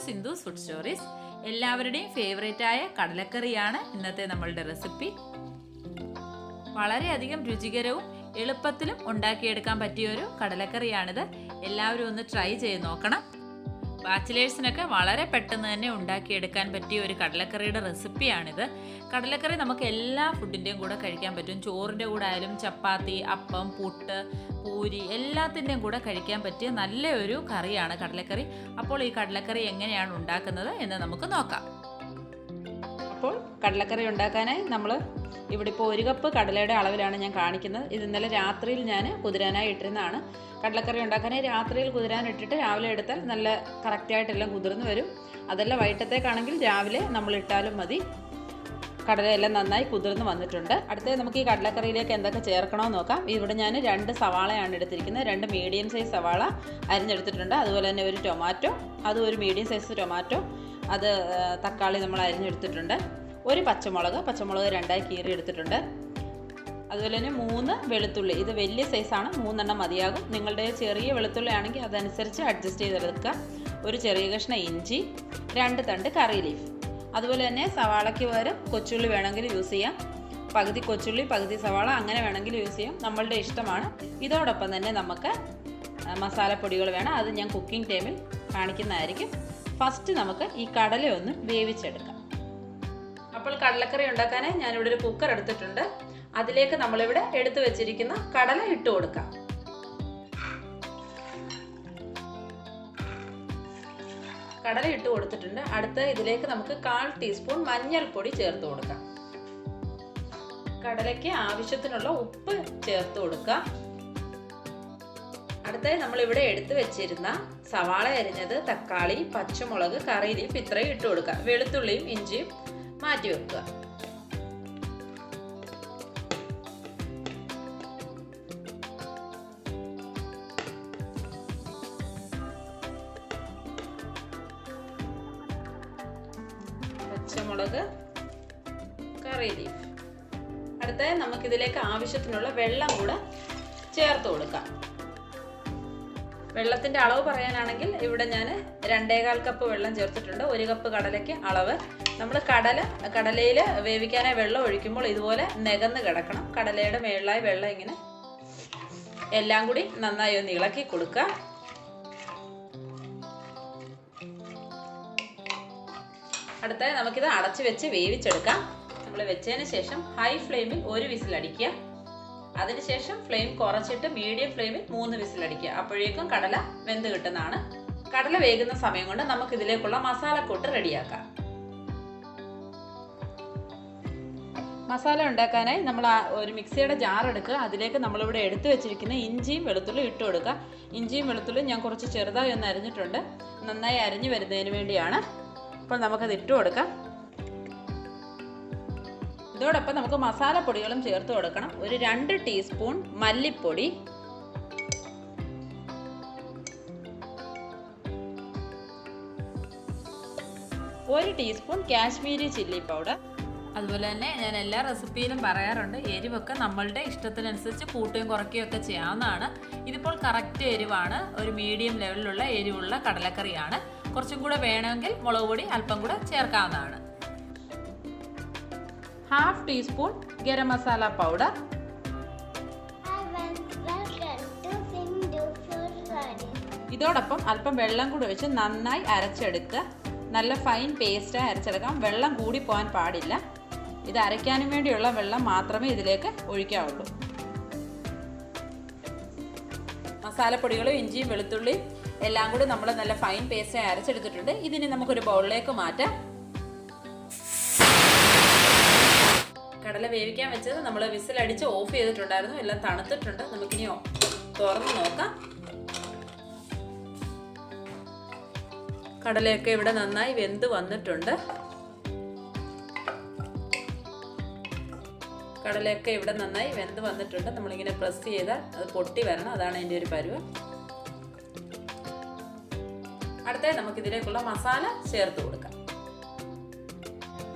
Sindhu's food stories. എല്ലാവരുടെയും favourite ആയ കടലക്കറിയാണ് ഇന്നത്തെ നമ്മളുടെ റെസിപ്പി. വളരെയധികം രുചികരവും എളുപ്പത്തിലും ഉണ്ടാക്കിയെടുക്കാൻ പറ്റിയ ഒരു കടലക്കറിയാണിത്. എല്ലാവരും ഒന്ന് ട്രൈ ചെയ്ത് നോക്കണം. ബാച്ചിലേഴ്സിനൊക്കെ വളരെ പെട്ടെന്ന് തന്നെ ഉണ്ടാക്കിയെടുക്കാൻ പറ്റിയ ഒരു കടലക്കറിയുടെ റെസിപ്പിയാണിത്. കടലക്കറി നമുക്ക് എല്ലാ ഫുഡിൻ്റെയും കൂടെ കഴിക്കാൻ പറ്റും. ചോറിൻ്റെ കൂടെ ആയാലും ചപ്പാത്തി, അപ്പം, പുട്ട്, പൂരി എല്ലാത്തിൻ്റെയും കൂടെ കഴിക്കാൻ പറ്റിയ നല്ലൊരു കറിയാണ് കടലക്കറി. അപ്പോൾ ഈ കടലക്കറി എങ്ങനെയാണ് ഉണ്ടാക്കുന്നത് എന്ന് നമുക്ക് നോക്കാം. അപ്പോൾ കടലക്കറി ഉണ്ടാക്കാനായി നമ്മൾ ഇവിടെ ഇപ്പോൾ 1 കപ്പ് കടലയുടെ അളവിലാണ് ഞാൻ കാണിക്കുന്നത്. ഇത് ഇന്നലെ രാത്രിയിൽ ഞാൻ കുതിരാനായി ഇട്ടിരുന്നതാണ്. കടലക്കറി ഉണ്ടാക്കാനായി രാത്രിയിൽ കുതിരാനിട്ടിട്ട് രാവിലെ എടുത്താൽ നല്ല കറക്റ്റായിട്ടെല്ലാം കുതിർന്ന് വരും. അതല്ല വൈകിട്ടത്തേക്കാണെങ്കിൽ രാവിലെ നമ്മൾ ഇട്ടാലും മതി. കടലയെല്ലാം നന്നായി കുതിർന്ന് വന്നിട്ടുണ്ട്. അടുത്തത് നമുക്ക് ഈ കടലക്കറിയിലേക്ക് എന്തൊക്കെ ചേർക്കണമെന്ന് നോക്കാം. ഇവിടെ ഞാൻ 2 സവാളയാണ് എടുത്തിരിക്കുന്നത്. 2 മീഡിയം സൈസ് സവാള അരിഞ്ഞെടുത്തിട്ടുണ്ട്. അതുപോലെ തന്നെ ഒരു ടൊമാറ്റോ, അതും ഒരു മീഡിയം സൈസ് ടൊമാറ്റോ, അത് തക്കാളി നമ്മൾ അരിഞ്ഞെടുത്തിട്ടുണ്ട്. ഒരു പച്ചമുളക് 2ആയി കീറി എടുത്തിട്ടുണ്ട്. അതുപോലെ തന്നെ 3 വെളുത്തുള്ളി, ഇത് വലിയ സൈസാണ്, 3 എണ്ണം മതിയാകും. നിങ്ങളുടെ ചെറിയ വെളുത്തുള്ളി ആണെങ്കിൽ അതനുസരിച്ച് അഡ്ജസ്റ്റ് ചെയ്തെടുക്കുക. ഒരു ചെറിയ കഷ്ണം ഇഞ്ചി, 2 തണ്ട് കറി ലീഫ്. അതുപോലെ തന്നെ സവാളയ്ക്ക് പകരം കൊച്ചുള്ളി വേണമെങ്കിൽ യൂസ് ചെയ്യാം. പകുതി കൊച്ചുള്ളി പകുതി സവാള അങ്ങനെ വേണമെങ്കിൽ യൂസ് ചെയ്യാം, നമ്മളുടെ ഇഷ്ടമാണ്. ഇതോടൊപ്പം തന്നെ നമുക്ക് മസാലപ്പൊടികൾ വേണം. അത് ഞാൻ കുക്കിംഗ് ടൈമിൽ കാണിക്കുന്നതായിരിക്കും. ഫസ്റ്റ് നമുക്ക് ഈ കടല ഒന്ന് വേവിച്ചെടുക്കാം. അപ്പോൾ കടലക്കറി ഉണ്ടാക്കാനായി ഞാനിവിടെ ഒരു കുക്കർ എടുത്തിട്ടുണ്ട്. അതിലേക്ക് നമ്മളിവിടെ എടുത്തു വെച്ചിരിക്കുന്ന കടല ഇട്ട് കൊടുക്കാം. കടല ഇട്ട് കൊടുത്തിട്ടുണ്ട്. അടുത്ത ഇതിലേക്ക് നമുക്ക് 1/4 ടീസ്പൂൺ മഞ്ഞൾപ്പൊടി ചേർത്ത് കൊടുക്കാം. കടലയ്ക്ക് ആവശ്യത്തിനുള്ള ഉപ്പ് ചേർത്ത് കൊടുക്കാം. അടുത്തായി നമ്മളിവിടെ എടുത്തു വെച്ചിരുന്ന സവാള അരിഞ്ഞത്, തക്കാളി, പച്ചമുളക്, കറി ലീഫ് ഇത്രയും ഇട്ട് കൊടുക്കുക. വെളുത്തുള്ളിയും ഇഞ്ചിയും മാറ്റി വെക്കുക. പച്ചമുളക്, കറി ലീഫ്. അടുത്തായി നമുക്കിതിലേക്ക് ആവശ്യത്തിനുള്ള വെള്ളം കൂടെ ചേർത്ത് കൊടുക്കാം. വെള്ളത്തിൻ്റെ അളവ് പറയാനാണെങ്കിൽ ഇവിടെ ഞാൻ 2.25 കപ്പ് വെള്ളം ചേർത്തിട്ടുണ്ട്. 1 കപ്പ് കടലയ്ക്ക് അളവ്. നമ്മൾ കടലയിൽ വേവിക്കാനായി വെള്ളം ഒഴിക്കുമ്പോൾ ഇതുപോലെ നികന്ന് കിടക്കണം. കടലയുടെ മേളിലായി വെള്ളം ഇങ്ങനെ എല്ലാം കൂടി നന്നായി ഒന്ന് ഇളക്കി കൊടുക്കുക. അടുത്തായി നമുക്കിത് അടച്ചു വെച്ച് വേവിച്ചെടുക്കാം. നമ്മൾ വെച്ചതിന് ശേഷം ഹൈ ഫ്ലെയിമിൽ 1 വിസിൽ അടിക്കുക. അതിനുശേഷം ഫ്ലെയിം കുറച്ചിട്ട് മീഡിയം ഫ്ലെയിമിൽ 3 വിസിൽ അടിക്കുക. അപ്പോഴേക്കും കടല വെന്ത് കിട്ടുന്നതാണ്. കടല വേകുന്ന സമയം കൊണ്ട് നമുക്ക് ഇതിലേക്കുള്ള മസാലക്കൂട്ട് റെഡിയാക്കാം. മസാല ഉണ്ടാക്കാനായി നമ്മൾ ഒരു മിക്സിയുടെ ജാർ എടുക്കുക. അതിലേക്ക് നമ്മളിവിടെ എടുത്തു വെച്ചിരിക്കുന്ന ഇഞ്ചിയും വെളുത്തുള്ളിയും ഇട്ട് കൊടുക്കുക. ഇഞ്ചിയും വെളുത്തുള്ളിയും ഞാൻ കുറച്ച് ചെറുതായി ഒന്ന് അരിഞ്ഞിട്ടുണ്ട്, നന്നായി അരിഞ്ഞു വരുന്നതിന് വേണ്ടിയാണ്. അപ്പോൾ നമുക്കത് ഇട്ട് കൊടുക്കാം. ഇതോടൊപ്പം നമുക്ക് മസാലപ്പൊടികളും ചേർത്ത് കൊടുക്കണം. ഒരു 2 ടീസ്പൂൺ മല്ലിപ്പൊടി, 1 ടീസ്പൂൺ കാശ്മീരി ചില്ലി പൗഡർ. അതുപോലെ തന്നെ ഞാൻ എല്ലാ റെസിപ്പിയിലും പറയാറുണ്ട്, എരിവൊക്കെ നമ്മളുടെ ഇഷ്ടത്തിനനുസരിച്ച് കൂട്ടുകയും കുറയ്ക്കുകയും ഒക്കെ ചെയ്യാവുന്നതാണ്. ഇതിപ്പോൾ കറക്റ്റ് എരിവാണ്. ഒരു മീഡിയം ലെവലിലുള്ള എരിവുള്ള കടലക്കറിയാണ്. കുറച്ചും കൂടെ വേണമെങ്കിൽ മുളക് പൊടി അല്പം കൂടെ ചേർക്കാവുന്നതാണ്. 1/2 ടീസ്പൂൺ ഗരം മസാല പൗഡർ. ഇതോടൊപ്പം അല്പം വെള്ളം കൂടി വെച്ച് നന്നായി അരച്ചെടുക്കുക. നല്ല ഫൈൻ പേസ്റ്റായി അരച്ചെടുക്കാം. വെള്ളം കൂടി പോകാൻ പാടില്ല. ഇത് അരയ്ക്കാനും വേണ്ടിയുള്ള വെള്ളം മാത്രമേ ഇതിലേക്ക് ഒഴിക്കാവുള്ളൂ. മസാലപ്പൊടികളും ഇഞ്ചിയും വെളുത്തുള്ളിയും എല്ലാം കൂടി നമ്മൾ നല്ല ഫൈൻ പേസ്റ്റായി അരച്ചെടുത്തിട്ടുണ്ട്. ഇതിന് നമുക്കൊരു ബൗളിലേക്ക് മാറ്റാം. കടല വേവിക്കാൻ വെച്ചത് നമ്മൾ വിസിലടിച്ച് ഓഫ് ചെയ്തിട്ടുണ്ടായിരുന്നു. എല്ലാം തണുത്തിട്ടുണ്ട്. നമുക്കിനി തുറന്ന് നോക്കാം. കടലയൊക്കെ ഇവിടെ നന്നായി വെന്ത് വന്നിട്ടുണ്ട്. നമ്മളിങ്ങനെ പ്രസ് ചെയ്താൽ അത് പൊട്ടി വരണം. അതാണ് അതിൻ്റെ ഒരു പരുവം. അടുത്തായി നമുക്കിതിലേക്കുള്ള മസാല ചേർത്ത് കൊടുക്കാം.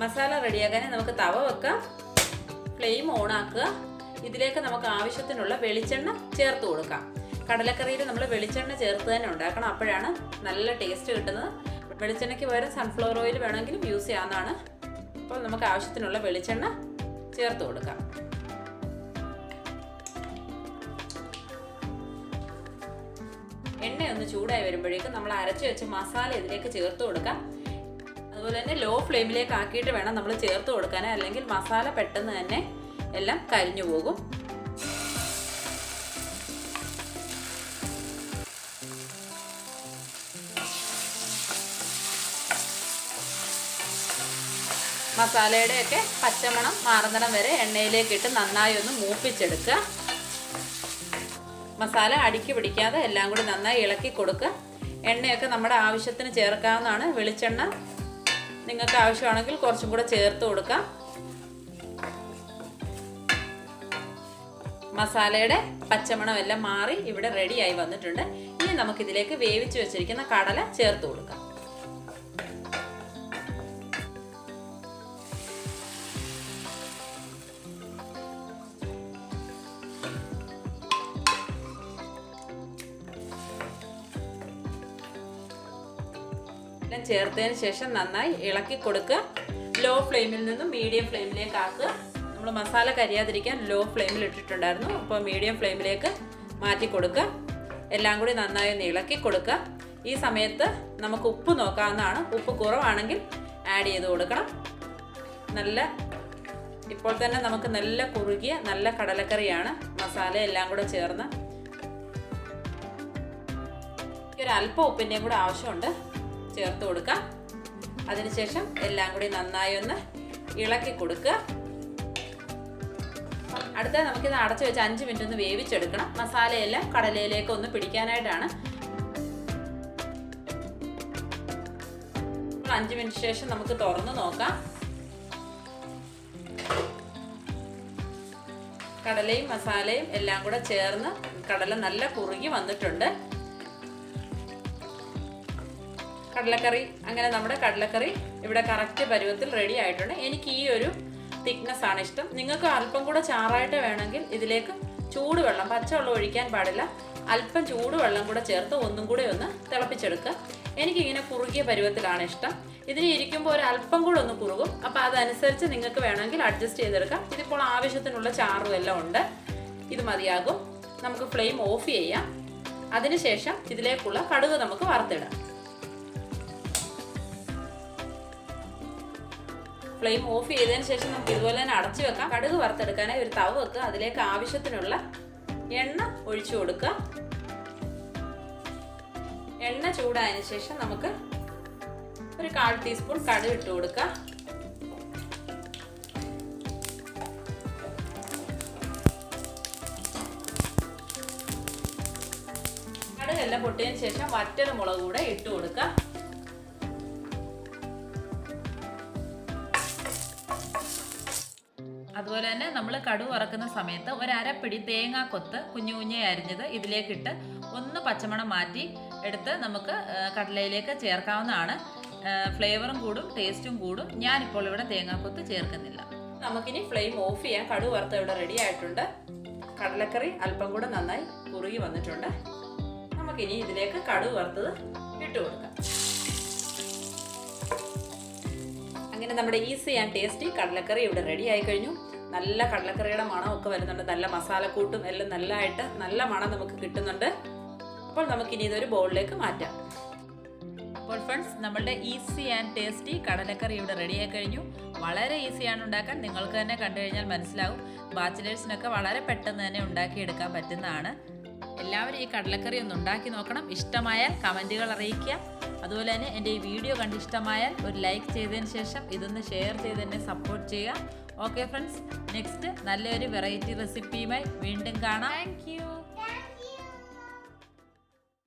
മസാല റെഡിയാക്കാനേ നമുക്ക് തവ വെക്കാം. ഫ്ലെയിം ഓൺ ആക്കുക. ഇതിലേക്ക് നമുക്ക് ആവശ്യത്തിനുള്ള വെളിച്ചെണ്ണ ചേർത്ത് കൊടുക്കാം. കടലക്കറിയിൽ നമ്മൾ വെളിച്ചെണ്ണ ചേർത്ത് തന്നെ ഉണ്ടാക്കണം, അപ്പോഴാണ് നല്ല ടേസ്റ്റ് കിട്ടുന്നത്. വെളിച്ചെണ്ണയ്ക്ക് പകരം സൺഫ്ലവർ ഓയിൽ വേണമെങ്കിലും യൂസ് ചെയ്യാവുന്നതാണ്. അപ്പോൾ നമുക്ക് ആവശ്യത്തിനുള്ള വെളിച്ചെണ്ണ ചേർത്ത് കൊടുക്കാം. എണ്ണ ഒന്ന് ചൂടായി വരുമ്പോഴേക്കും നമ്മൾ അരച്ച് വെച്ച മസാല ഇതിലേക്ക് ചേർത്ത് കൊടുക്കാം. അതുപോലെ തന്നെ ലോ ഫ്ലെയിമിലേക്ക് ആക്കിയിട്ട് വേണം നമ്മൾ ചേർത്ത് കൊടുക്കാൻ, അല്ലെങ്കിൽ മസാല പെട്ടെന്ന് തന്നെ എല്ലാം കരിഞ്ഞു പോകും. മസാലയുടെയൊക്കെ പച്ചമണം മാറുന്നിടം വരെ എണ്ണയിലേക്ക് ഇട്ട് നന്നായി ഒന്ന് മൂപ്പിച്ചെടുക്കുക. മസാല അടിക്ക് പിടിക്കാതെ എല്ലാം കൂടി നന്നായി ഇളക്കി കൊടുക്കുക. എണ്ണയൊക്കെ നമ്മുടെ ആവശ്യത്തിന് ചേർക്കാവുന്നതാണ്. വെളിച്ചെണ്ണ നിങ്ങൾക്ക് ആവശ്യമാണെങ്കിൽ കുറച്ചും കൂടെ ചേർത്ത് കൊടുക്കാം. മസാലയുടെ പച്ചമണം എല്ലാം മാറി ഇവിടെ റെഡിയായി വന്നിട്ടുണ്ട്. ഇനി നമുക്കിതിലേക്ക് വേവിച്ച് വെച്ചിരിക്കുന്ന കടല ചേർത്ത് കൊടുക്കാം. എല്ലാം ചേർത്തതിന് ശേഷം നന്നായി ഇളക്കി കൊടുക്കുക. ലോ ഫ്ലെയിമിൽ നിന്നും മീഡിയം ഫ്ലെയിമിലേക്ക് ആക്കുക. നമ്മൾ മസാല കരിയാതിരിക്കാൻ ലോ ഫ്ലെയിമിൽ ഇട്ടിട്ടുണ്ടായിരുന്നു. അപ്പോൾ മീഡിയം ഫ്ലെയിമിലേക്ക് മാറ്റി കൊടുക്കുക. എല്ലാം കൂടി നന്നായി ഒന്ന് ഇളക്കി കൊടുക്കുക. ഈ സമയത്ത് നമുക്ക് ഉപ്പ് നോക്കാവുന്നതാണ്. ഉപ്പ് കുറവാണെങ്കിൽ ആഡ് ചെയ്ത് കൊടുക്കണം. ഇപ്പോൾ തന്നെ നമുക്ക് നല്ല കുറുകിയ നല്ല കടലക്കറിയാണ്. മസാല എല്ലാം കൂടെ ചേർന്ന് ഒരു അല്പം ഉപ്പിൻ്റെയും കൂടെ ആവശ്യമുണ്ട്, ചേർത്ത് കൊടുക്കാം. അതിനുശേഷം എല്ലാം കൂടി നന്നായി ഒന്ന് ഇളക്കി കൊടുക്കുക. അടുത്ത നമുക്കിത് അടച്ചു വെച്ച് 5 മിനിറ്റ് ഒന്ന് വേവിച്ചെടുക്കണം. മസാലയെല്ലാം കടലയിലേക്ക് ഒന്ന് പിടിക്കാനായിട്ടാണ്. 5 മിനിറ്റ് ശേഷം നമുക്ക് തുറന്ന് നോക്കാം. കടലയും മസാലയും എല്ലാം കൂടെ ചേർന്ന് കടല നല്ല കുറുകി വന്നിട്ടുണ്ട്. കടലക്കറി അങ്ങനെ നമ്മുടെ കടലക്കറി ഇവിടെ കറക്റ്റ് പരുവത്തിൽ റെഡി ആയിട്ടുണ്ട്. എനിക്ക് ഈ ഒരു തിക്നെസ് ആണ് ഇഷ്ടം. നിങ്ങൾക്ക് അല്പം കൂടെ ചാറായിട്ട് വേണമെങ്കിൽ ഇതിലേക്ക് ചൂടുവെള്ളം, പച്ചവെള്ളം ഒഴിക്കാൻ പാടില്ല, അല്പം ചൂടുവെള്ളം കൂടെ ചേർത്ത് ഒന്നും കൂടെ ഒന്ന് തിളപ്പിച്ചെടുക്കുക. എനിക്കിങ്ങനെ കുറുകിയ പരുവത്തിലാണ് ഇഷ്ടം. ഇതിന് ഇരിക്കുമ്പോൾ ഒരു അല്പം കൂടെ ഒന്ന് കുറുകും. അപ്പോൾ അതനുസരിച്ച് നിങ്ങൾക്ക് വേണമെങ്കിൽ അഡ്ജസ്റ്റ് ചെയ്തെടുക്കാം. ഇതിപ്പോൾ ആവശ്യത്തിനുള്ള ചാറും എല്ലാം ഉണ്ട്. ഇത് മതിയാകും. നമുക്ക് ഫ്ലെയിം ഓഫ് ചെയ്യാം. അതിനുശേഷം ഇതിലേക്കുള്ള കടുക് നമുക്ക് വറുത്തിടാം. ഫ്ലെയിം ഓഫ് ചെയ്തതിന് ശേഷം നമുക്ക് ഇതുപോലെ തന്നെ അടച്ചു വെക്കാം. കടുക് വറുത്തെടുക്കാനായി ഒരു തവ വെക്കുക. അതിലേക്ക് ആവശ്യത്തിനുള്ള എണ്ണ ഒഴിച്ചു കൊടുക്കുക. എണ്ണ ചൂടായതിനു ശേഷം നമുക്ക് ഒരു 1/4 ടീസ്പൂൺ കടുക് ഇട്ട് കൊടുക്കുക. കടുകെല്ലാം പൊട്ടിയതിനു ശേഷം വറ്റൽ മുളക് കൂടെ ഇട്ട് കൊടുക്കുക. അതുപോലെ തന്നെ നമ്മൾ കടുക് വറക്കുന്ന സമയത്ത് ഒരു അരപ്പിടി തേങ്ങാക്കൊത്ത് കുഞ്ഞു കുഞ്ഞെ അരിഞ്ഞത് ഇതിലേക്കിട്ട് ഒന്ന് പച്ചമണം മാറ്റി എടുത്ത് നമുക്ക് കടലയിലേക്ക് ചേർക്കാവുന്നതാണ്. ഫ്ലേവറും കൂടും, ടേസ്റ്റും കൂടും. ഞാനിപ്പോൾ ഇവിടെ തേങ്ങാക്കൊത്ത് ചേർക്കുന്നില്ല. നമുക്കിനി ഫ്ലെയിം ഓഫ് ചെയ്യാം. കടുക് വറുത്ത് ഇവിടെ റെഡി ആയിട്ടുണ്ട്. കടലക്കറി അല്പം കൂടെ നന്നായി കുറുകി വന്നിട്ടുണ്ട്. നമുക്കിനി ഇതിലേക്ക് കടുക് വറുത്തത് ഇട്ട് കൊടുക്കാം. അങ്ങനെ നമ്മുടെ ഈസി ആൻഡ് ടേസ്റ്റി കടലക്കറി ഇവിടെ റെഡി ആയി കഴിഞ്ഞു. നല്ല കടലക്കറിയുടെ മണമൊക്കെ വരുന്നുണ്ട്. നല്ല മസാലക്കൂട്ടും എല്ലാം നല്ലതായിട്ട് നല്ല മണം നമുക്ക് കിട്ടുന്നുണ്ട്. അപ്പോൾ നമുക്കിനി ഇതൊരു ബൗളിലേക്ക് മാറ്റാം. അപ്പോൾ ഫ്രണ്ട്സ്, നമ്മളുടെ ഈസി ആൻഡ് ടേസ്റ്റി കടലക്കറി ഇവിടെ റെഡി ആയി കഴിഞ്ഞു. വളരെ ഈസിയാണ് ഉണ്ടാക്കാൻ. നിങ്ങൾക്ക് തന്നെ കണ്ടു കഴിഞ്ഞാൽ മനസ്സിലാവും. ബാച്ചിലേഴ്സിനൊക്കെ വളരെ പെട്ടെന്ന് തന്നെ ഉണ്ടാക്കിയെടുക്കാൻ പറ്റുന്നതാണ്. എല്ലാവരും ഈ കടലക്കറി ഒന്ന് ഉണ്ടാക്കി നോക്കണം. ഇഷ്ടമായാൽ കമൻറ്റുകൾ അറിയിക്കുക. അതുപോലെ തന്നെ എൻ്റെ ഈ വീഡിയോ കണ്ട് ഇഷ്ടമായാൽ ഒരു ലൈക്ക് ചെയ്തതിന് ശേഷം ഇതൊന്ന് ഷെയർ ചെയ്ത് എന്നെ സപ്പോർട്ട് ചെയ്യുക. ഓക്കെ ഫ്രണ്ട്സ്, നെക്സ്റ്റ് നല്ലൊരു വെറൈറ്റി റെസിപ്പിയുമായി വീണ്ടും കാണാം. Thank you.